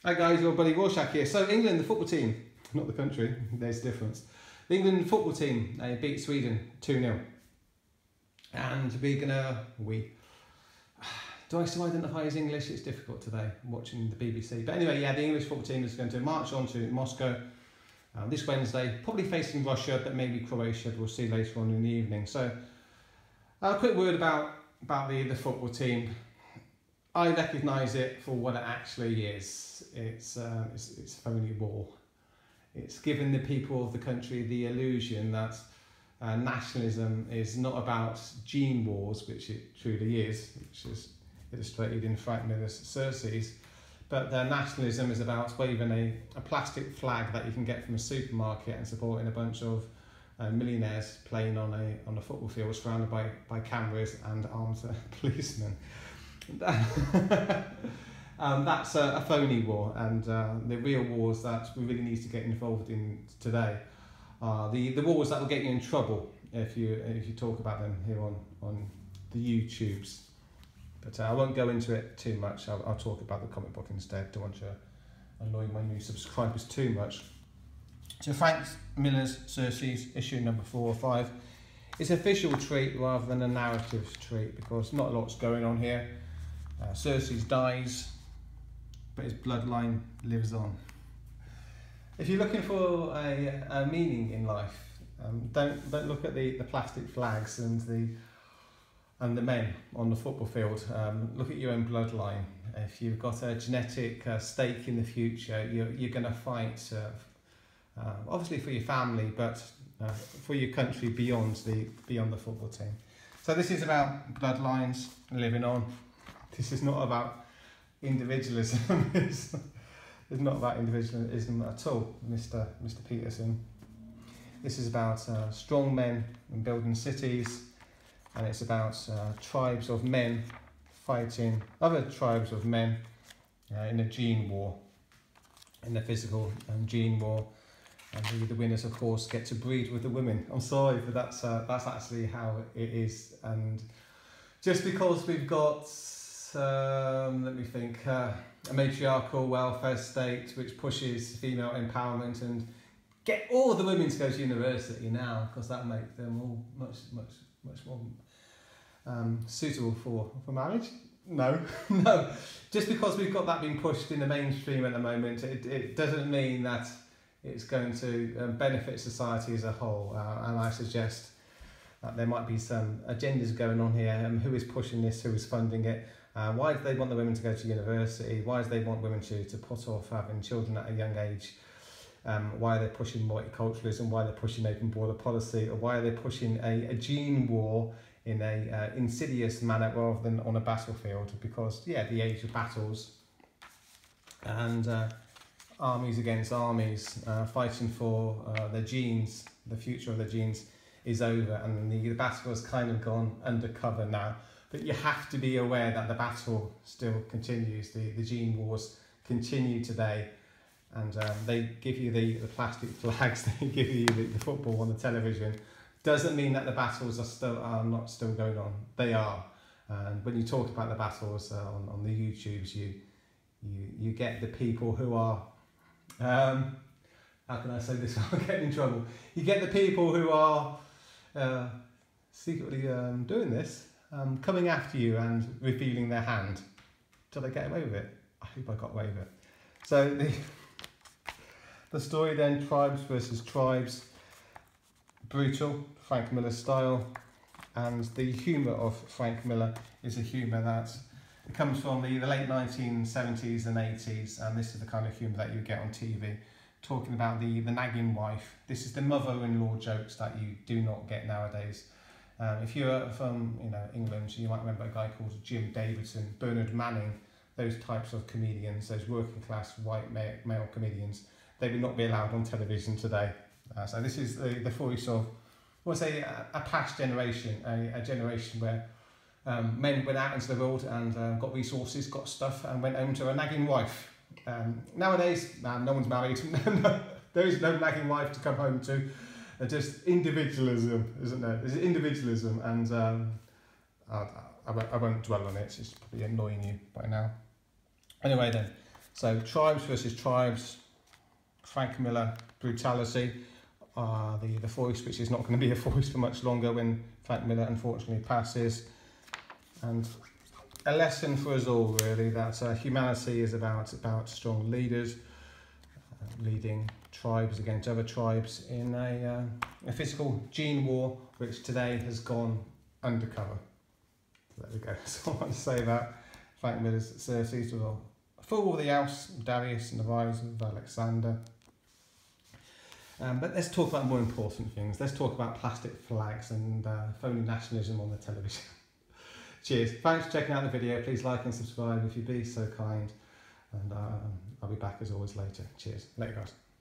Hi guys, your buddy Rorschach here. So England, the football team, not the country, there's a difference. The England football team, they beat Sweden 2-0. And do I still identify as English? It's difficult today, watching the BBC. But anyway, yeah, the English football team is going to march on to Moscow this Wednesday, probably facing Russia, but maybe Croatia. We'll see later on in the evening. So a quick word about the football team. I recognise it for what it actually is. It's only war. It's given the people of the country the illusion that nationalism is not about gene wars, which it truly is, which is illustrated in Frank Miller's Xerxes, but their nationalism is about waving a plastic flag that you can get from a supermarket and supporting a bunch of millionaires playing on a football field surrounded by cameras and armed policemen. That's a phony war, and the real wars that we really need to get involved in today are the wars that will get you in trouble if you talk about them here on the YouTubes. But I won't go into it too much. I'll talk about the comic book instead. Don't want to annoy my new subscribers too much. So Frank Miller's Xerxes, issue number 4 or 5, is a visual treat rather than a narrative treat, because not a lot's going on here. Xerxes dies, but his bloodline lives on. If you're looking for a meaning in life, don't look at the plastic flags and the men on the football field. Look at your own bloodline. If you've got a genetic stake in the future, you're going to fight, obviously for your family, but for your country beyond the football team. So this is about bloodlines living on. This is not about individualism. It's not about individualism at all, Mr. Peterson. This is about strong men and building cities, and it's about tribes of men fighting other tribes of men in a gene war, in a physical gene war. And the winners, of course, get to breed with the women. I'm sorry, but that's actually how it is. And just because we've got let me think, a matriarchal welfare state which pushes female empowerment and get all the women to go to university now, because that makes them all much more suitable for marriage. No. Just because we've got that being pushed in the mainstream at the moment, it doesn't mean that it's going to benefit society as a whole. And I suggest that there might be some agendas going on here. Who is pushing this? Who is funding it? Why do they want the women to go to university? Why do they want women to put off having children at a young age? Why are they pushing multiculturalism? Why are they pushing open border policy? Or why are they pushing a gene war in a insidious manner rather than on a battlefield? Because, yeah, the age of battles and armies against armies fighting for their genes, the future of their genes, is over, and the battle has kind of gone undercover now. But you have to be aware that the battle still continues. The gene wars continue today, and they give you the plastic flags, they give you the football on the television. Doesn't mean that the battles are not still going on. They are. And when you talk about the battles on the YouTubes, you get the people who are how can I say this without getting in trouble? You get the people who are secretly doing this, coming after you and revealing their hand. Did I get away with it? I hope I got away with it. So the story then, tribes versus tribes, brutal, Frank Miller style, and the humour of Frank Miller is a humour that comes from the late 1970s and 80s, and this is the kind of humour that you get on TV, talking about the nagging wife. This is the mother-in-law jokes that you do not get nowadays. If you're from England, you might remember a guy called Jim Davidson, Bernard Manning, those types of comedians, those working class white male comedians. They would not be allowed on television today. So this is the voice of, we'll say, a past generation, a generation where men went out into the world and got resources, got stuff, and went home to a nagging wife. Nowadays, no one's married. There is no nagging wife to come home to. Just individualism, isn't there? There's individualism, and I won't dwell on it. It's probably annoying you by now. Anyway then, So tribes versus tribes, Frank Miller, brutality, the voice which is not going to be a voice for much longer when Frank Miller unfortunately passes. And a lesson for us all really, that humanity is about strong leaders, leading tribes against other tribes in a physical gene war which today has gone undercover. There we go. So I want to say that Frank Miller's Xerxes was a fool of the house, Darius, and the rise of Alexander. But let's talk about more important things. Let's talk about plastic flags and phony nationalism on the television. Cheers. Thanks for checking out the video. Please like and subscribe if you'd be so kind. And I'll be back as always later. Cheers. Later, guys.